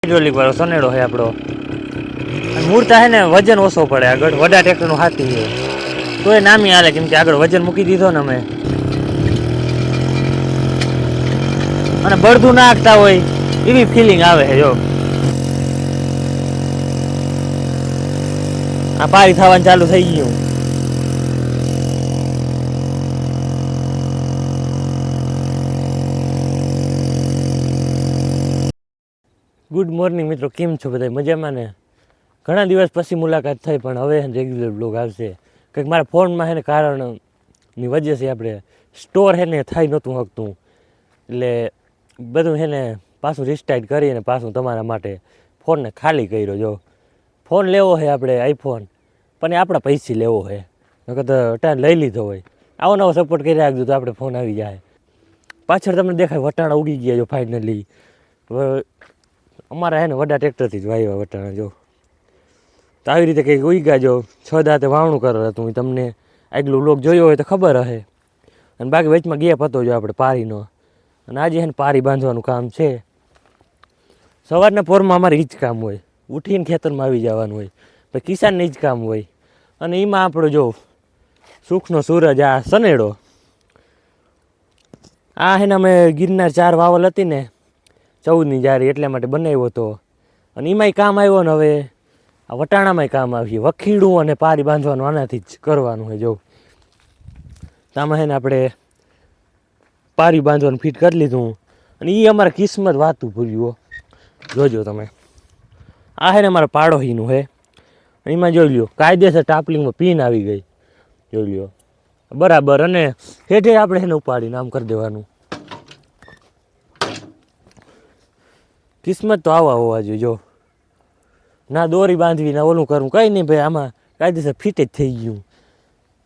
Hydraulic વાળો સનેડો છે આપણો. મૂર્તા છે ને વજન ઓછો પડે આગળ, વડા ટ્રેક્ટરનું હાથી છે તો એ નામી હાલે, કેમ કે આગળ વજન મૂકી દીધો ને અમે, અને બળદું નાખતા હોય એવી ફિલિંગ આવે છે. જો આ પારી થવાનું ચાલુ થઈ ગયું. ગુડ મોર્નિંગ મિત્રો, કેમ છો બધા? મજામાં ને? ઘણા દિવસ પછી મુલાકાત થઈ, પણ હવે રેગ્યુલર બ્લોગ આવશે. કંઈક મારા ફોનમાં છે ને કારણની વજહથી આપણે સ્ટોર છે ને થઈ નહોતું શકતું, એટલે બધું છે ને પાછું રિસ્ટાર્ટ કરીને પાછું તમારા માટે ફોનને ખાલી કર્યો. જો ફોન લેવો છે આપણે આઈફોન, પણ એ આપણા પૈસે લેવો છે, નકર તો ટાઈમ લઈ લીધો હોય. આવો નવો સપોર્ટ કરી રાખજો તો આપણે ફોન આવી જાય. પાછળ તમને દેખાય વટાણા ઉગી ગયા. જો ફાઇનલી અમારા હે ને વડા ટ્રેક્ટરથી જ વાવ્યા વટાણા. જો તો આવી રીતે કંઈક ઉગ્યા. જો 6 દાંતે વાવણું કરેલ હતું, તમને આગલું લોક જોયો હોય તો ખબર હશે. અને બાકી વચમાં ગેપ હતો જો આપણે પારીનો, અને આજે છે ને પારી બાંધવાનું કામ છે. સવારના પોરમાં અમારે એ જ કામ હોય, ઉઠીને ખેતરમાં આવી જવાનું હોય, પછી કિસાનને જ કામ હોય. અને એમાં આપણો જો સુખનો સૂરજ આ સનેડો, આ છે ને અમે ગિરનાર 4 વાવલ હતી ને 14ની જારી, એટલા માટે બનાવ્યો હતો. અને એમાંય કામ આવ્યો ને હવે આ વટાણામાંય કામ આવ્યું. વખીડું અને પારી બાંધવાનું આનાથી જ કરવાનું હોય. જો આમાં છે ને આપણે પારી બાંધવાનું ફિટ કરી લીધું, અને એ અમારા કિસ્મત વાતું ભૂલ્યું. જોજો તમે, આ છે ને અમારા પાડોશીનું છે. એમાં જોઈ લ્યો કાયદેસર ટાપલિંગમાં પીન આવી ગઈ. જોઈ લ્યો બરાબર. અને હેઠે આપણે એને ઉપાડીને આમ કરી દેવાનું. કિસ્મત તો આવા હોવા જોઈએ. જો ના દોરી બાંધવી ના ઓલું કરવું, કંઈ નહીં ભાઈ, આમાં કાયદેસર ફિટ જ થઈ ગયું.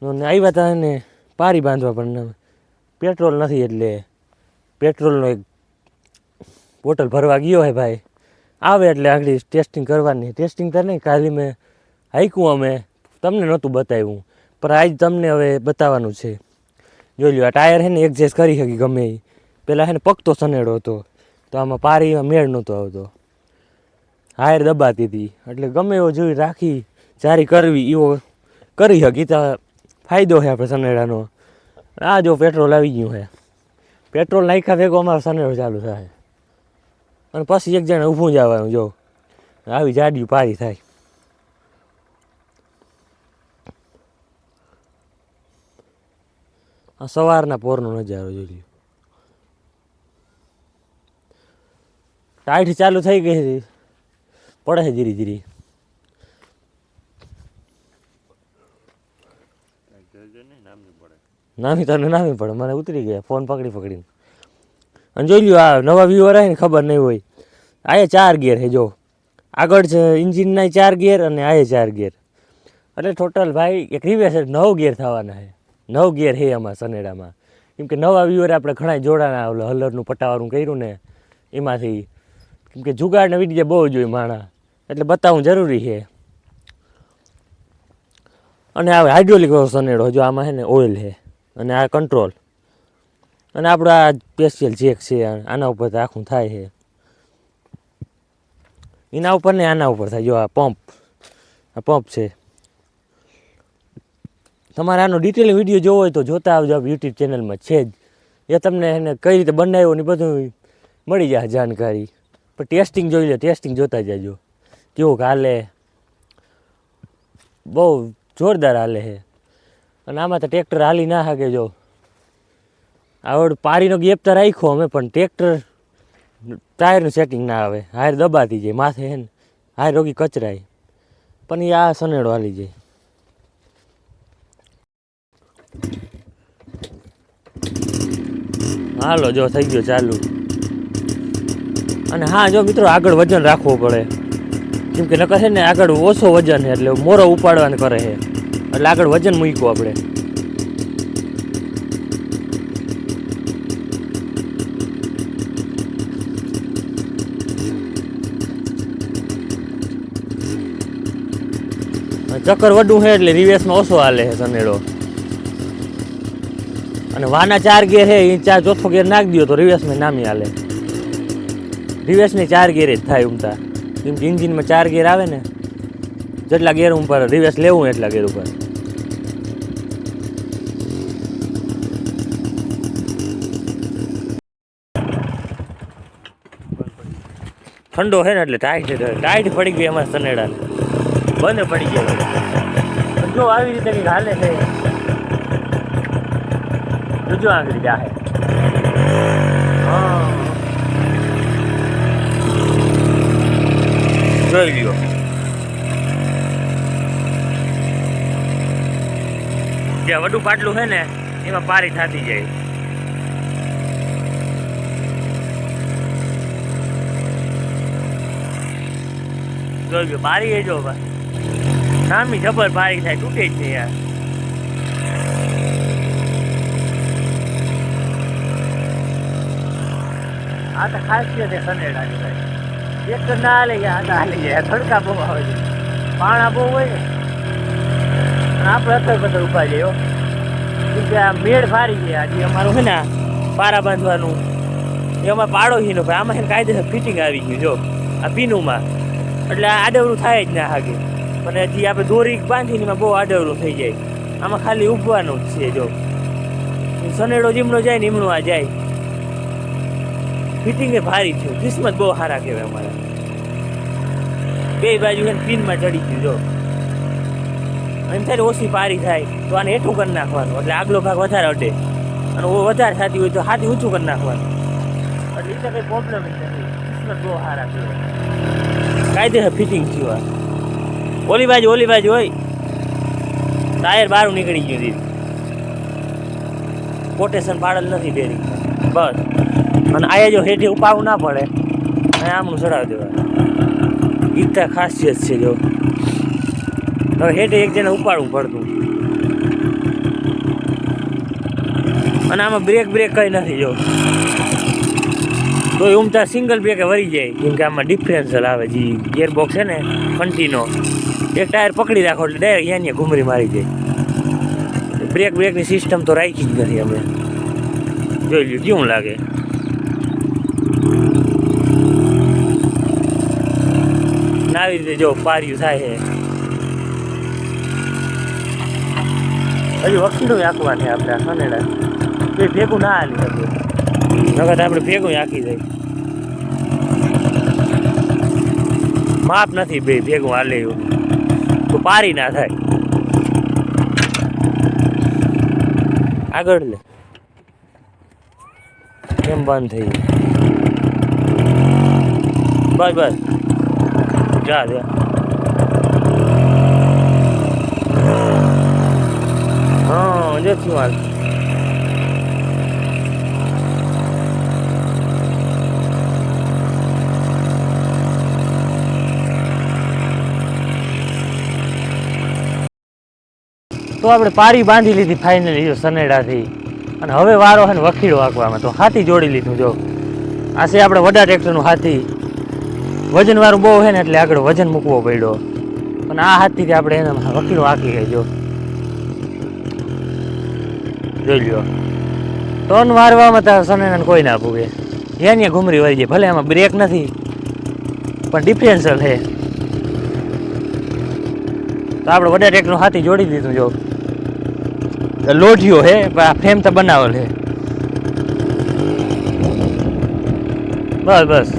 આવ્યા હતા એને પારી બાંધવા, પણ પેટ્રોલ નથી, એટલે પેટ્રોલનો એક બોટલ ભરવા ગયો હે ભાઈ. આવે એટલે આગળ ટેસ્ટિંગ કરવાની. ટેસ્ટિંગ તો નહીં, કાલે મેં હાઈકું, અમે તમને નહોતું બતાવ્યું, પણ આજ તમને હવે બતાવવાનું છે. જોઈ લો આ ટાયર છે ને એડજસ્ટ કરી શકી ગમે એ. પહેલાં છે ને પકતો સનેડો હતો, તો આમાં પારીમાં મેળ નહોતો આવતો, હાયર દબાતી હતી. એટલે ગમે એવો જોઈ રાખી જારી કરવી એવો કરી શકી. તો ફાયદો છે આપણે સનેડાનો. આ જો પેટ્રોલ આવી ગયું છે, પેટ્રોલ નાખ્યા ભેગો અમારો સનેડો ચાલુ થાય. અને પછી એક જણા ઊભું જવાનું. જો આવી જાડિયું પારી થાય. આ સવારના પોરનો નજારો જોઈ લ્યો. ટાઈટ ચાલુ થઈ ગઈ હતી, પડે છે ધીરે ધીરે. નામી તને નામી પડે, મને ઉતરી ગયા ફોન પકડીને. અને જોઈ લ્યો આ નવા વ્યુઅર આવે ને ખબર નહીં હોય, આ 4 ગિયર છે. જો આગળ છે ઇન્જિનના 4 ગિયર, અને આ 4 ગિયર, એટલે ટોટલ ભાઈ એક રિવર્સ 9 ગિયર થવાના છે. 9 ગિયર છે આમાં સનેડામાં. કેમ કે નવા વ્યુઅર આપણે ઘણા જોડાના ઓલું હલરનું પટાવાળું કર્યું ને એમાંથી, કેમ કે જુગાડને વિડીયો બહુ જોઈએ માણા, એટલે બતાવવું જરૂરી છે. અને આ હાઇડ્રોલિક વાળો સનેડો. જો આમાં છે ને ઓઇલ છે, અને આ કંટ્રોલ, અને આપણો આ સ્પેશિયલ જેક છે. આના ઉપર તો આખું થાય છે, એના ઉપર ને આના ઉપર થાય. જો આ પંપ છે. તમારે આનો ડિટેલ વિડીયો જોવો હોય તો જોતા આવજો, યુટ્યુબ ચેનલમાં છે જ. એ તમને એને કઈ રીતે બનાવ્યો ને બધું મળી જાય જાણકારી. પણ ટેસ્ટિંગ જોઈ લો, ટેસ્ટિંગ જોતા જજો કેવું હાલે. બહુ જોરદાર હાલે છે. અને આમાં તો ટ્રેક્ટર હાલી ના શકે. જો આવડ પારીનો ગેપ તો રાખ્યો અમે, પણ ટ્રેક્ટર ટાયરનું સેટિંગ ના આવે, હાયર દબાતી જાય માથે હે ને, હાયર રોગી કચરાય. પણ એ આ સનેડો હાલી જાય. હાલો જો થઈ ગયો ચાલુ. અને હા જો મિત્રો, આગળ વજન રાખવું પડે, કેમ કે નકર છે ને આગળ ઓછો વજન છે, એટલે મોરો ઉપાડવાને કરે છે, એટલે આગળ વજન મૂક્યું આપણે. ચક્કર વડું છે એટલે રિવેસમાં ઓછો હાલે છે સનેડો. અને વાના 4 ગેર છે, એ 4 ચોથો ગેર નાખી દો તો રિવેસમાં નામી હાલે. રિવર્સને 4 ગેર જ થાય ઉમતા, કેમ કે ઇન્જિનમાં 4 ગેર આવે ને, જેટલા ગેર ઉપર રિવર્સ લેવું એટલા ગેર ઉપર. ઠંડો છે ને એટલે ટાઈટ પડી ગઈ અમારા સનેડાને, બંધ પડી ગયા. જો આવી રીતે કંઈક હાલે છે, જો આગળ જાહે. જોઈ લ્યો, જે વડું પાટલું છે ને એમાં પારી થતી જાય. જોઈ લ્યો પારી એ જો નામી જબર પારી થાય, તૂટે જ નહીં યાર. આ તો ખાસિયત છે સનેડાની ભાઈ, એક તો ના હાલે ગયા, આ તો હાલી ગયા. તડકા બહુ આવે છે, પાણા બહુ હોય ને, અને આપણે અત્યારે બધા ઉભા જઈએ. કે આ મેળ ફારી ગયા. હજી અમારું છે ને પારા બાંધવાનું એ અમારે પાડોશીનો ભાઈ, આમાં છે કાયદેસર ફિટિંગ આવી ગયું. જો આ પીનુંમાં એટલે આડવરું થાય જ ના હાગે, અને હજી આપણે દોરી બાંધીને એમાં બહુ આડવરું થઈ જાય. આમાં ખાલી ઉભવાનું જ છે. જો સનેડો જેમનો જાય ને એમનો આ જાય. ફિટિંગ એ ભારી થયું, કિસ્મત બહુ સારા કહેવાય અમારા. બે બાજુ છે ને પિનમાં ચડી ગયું. જો એમ થાય ઓછી પારી થાય તો આને હેઠું કરી નાખવાનું, એટલે આગલો ભાગ વધારે અડે, અને વધારે થતી હોય તો હાથી ઊંચું કરી નાખવાનું. એટલે એ તો કંઈ પ્રોબ્લેમ જ નથી, કિસ્મત બહુ સારા કહેવાય. કાયદેસર ફિટિંગ થયું. ઓલી બાજુ હોય ટાયર બહાર નીકળી ગયું દીધી, કોટેશન પાડેલ નથી બેરિંગ બસ. અને આ જો હેઠે ઉપાડવું ના પડે, અને આમનું ચડાવી દેવાય. ઈતા ખાસિયત છે. જો હવે હેઠે એક જણે ઉપાડવું પડતું, અને આમાં બ્રેક કંઈ નથી. જો તો ઉમતા સિંગલ બ્રેકે વળી જાય, કેમ કે આમાં ડિફરન્શિયલ આવે. જે ગિયરબોક્સ છે ને ફંટીનો, એક ટાયર પકડી રાખો એટલે ડાયરેક્ટ અહીંયા ઘૂમરી મારી જાય. બ્રેકની સિસ્ટમ તો રાખી જ નથી અમે. જોઈ લ્યો કેવું લાગે. આવી રીતે જો પાર્યું થાય છે. હજુ વકીલું આંકવાનું આપણે આ સનેડા એ ભેગું ના હાલી શકે, નકર આપણે ભેગું આંકી જાય. માપ નથી બે ભેગું હાલે એવું તો પારી ના થાય. આગળ લે કેમ બંધ થઈ ગયું. બસ જા હા જશું હાલ. તો આપણે પારી બાંધી લીધી ફાઇનલી જો સનેડાથી, અને હવે વારો છે ને વખીડો આંકવામાં. તો હાથી જોડી લીધું. જો આ છે આપણે વડા ટ્રેક્ટરનું હાથી, વજનવાળું બહુ છે ને એટલે આગળ વજન મૂકવો પડ્યો, અને આ હાથથી આપણે એને વકીલો આંકી ગઈ. જો જોઈ લો, ટોન મારવામાં તો સનેડાને કોઈ ના પૂગે, જ્યાં ઘૂમરી વળી જાય. ભલે આમાં બ્રેક નથી પણ ડિફરન્શિયલ છે. તો આપણે વડા ટ્રેક્ટરનું હાથી જોડી દીધું. જો લોઢિયો હે પણ આ ફ્રેમ તો બનાવેલ છે. બસ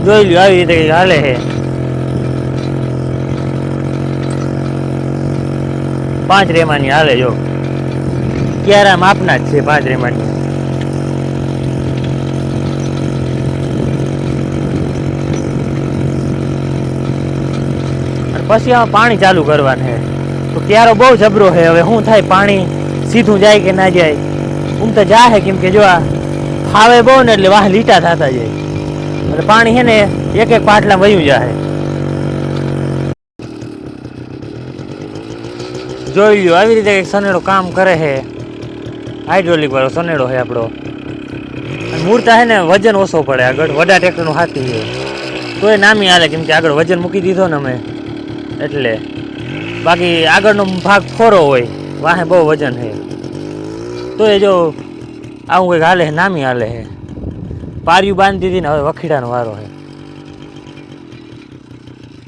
જોઈ લ્યો આવી રીતે હાલે છે. 5 રેમાની હાલે. જો ક્યારા માપના જ છે 5 રેમાની. પછી આમાં પાણી ચાલુ કરવાનું છે. તો ક્યારો બહુ જબરો છે. હવે શું થાય, પાણી સીધું જાય કે ના જાય? તો જાહે, કેમ કે જો આ ફાવે બહુ ને એટલે વાહ લીટા થતા જાય, એટલે પાણી છે ને એક પાટલા વયું જાય. જોઈ લ્યો આવી રીતે એક સનેડો કામ કરે છે. હાઇડ્રોલિક વાળો સનેડો છે આપણો. મૂર્તા હે ને વજન ઓછો પડે આગળ વડા ટ્રેક્ટરનું હાથી છે તો એ નામી હાલે કેમ કે આગળ વજન મૂકી દીધો ને અમે એટલે બાકી આગળનો ભાગ ફોરો હોય વાહે બહુ વજન છે તો એ જો આવું કંઈક હાલે છે નામી હાલે છે પારિયું બાંધી દીધી ને હવે વખીડાનો વારો છે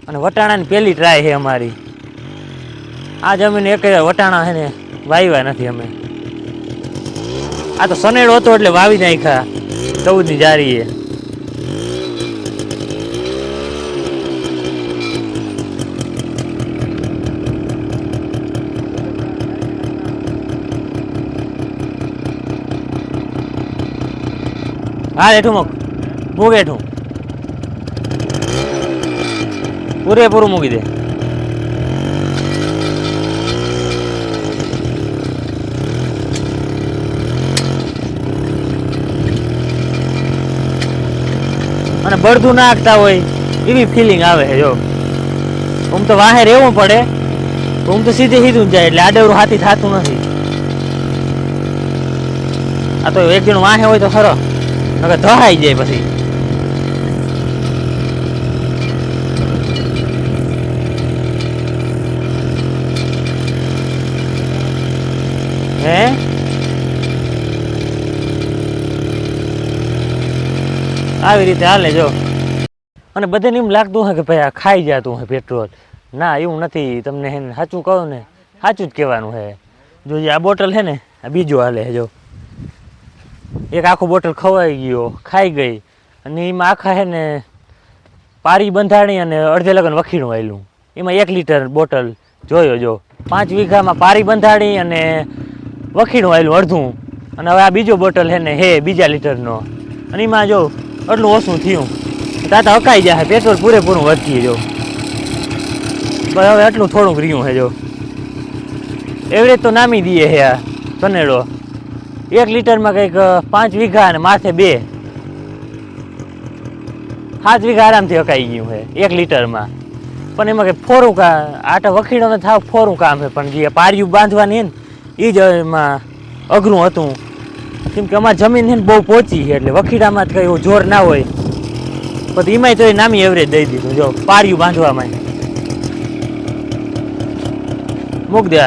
અને વટાણાની પહેલી ટ્રાય છે અમારી આ જમીન એક વટાણા છે ને વાવ્યા નથી અમે આ તો સનેડો હતો એટલે વાવી નાખ્યા 14ની જારીએ હા હેઠું મૂક હેઠું પૂરેપૂરું મૂકી દે અને બળદું નાખતા હોય એવી ફિલિંગ આવે છે જો આમ તો વાહે રહેવું પડે આમ તો સીધું જાય એટલે આડેવરું હાથી થતું નથી આ તો એક જણ વાહે હોય તો ખરો નકર ધહાઈ જાય પછી હે આવી રીતે હાલે જો અને બધાને એમ લાગતું હોય કે ભાઈ આ ખાઈ જતું હોય પેટ્રોલ ના એવું નથી તમને હે ને સાચું કહું ને સાચું જ કહેવાનું છે જો આ બોટલ છે ને આ બીજો હાલે જો એક આખો બોટલ ખવાઈ ગયો ખાઈ ગઈ અને એમાં આખા છે ને પારી બંધાણી અને અડધે લગન વખીણું આવેલું એમાં 1 લીટર બોટલ જોયો જો 5 વીઘામાં પારી બંધાણી અને વખીણું આવેલું અડધું અને હવે આ બીજો બોટલ છે ને હે બીજા લીટરનો અને એમાં જો એટલું ઓછું થયું તાતા હકાઈ જાય પેટ્રોલ પૂરેપૂરું વધીએ જો બસ હવે એટલું થોડુંક રહ્યું છે જો એવરેજ તો નામી દઈએ છે આ સનેડો 1 લીટરમાં કંઈક 5 વીઘા અને માથે 2 7 વીઘા આરામથી હકાઈ ગયું છે 1 લીટરમાં પણ એમાં કંઈ ફોરું આટા વખીડોને થાવ ફોરું કામ છે પણ જે પારિયું બાંધવાની ને એ જ એમાં અઘરું હતું કેમ કે અમારી જમીન છે ને બહુ પહોંચી છે એટલે વખીડામાં જ કંઈ એવું જોર ના હોય પછી એમાંય તો એ નામી એવરેજ દઈ દીધું જો પારિયું બાંધવામાં મૂક દે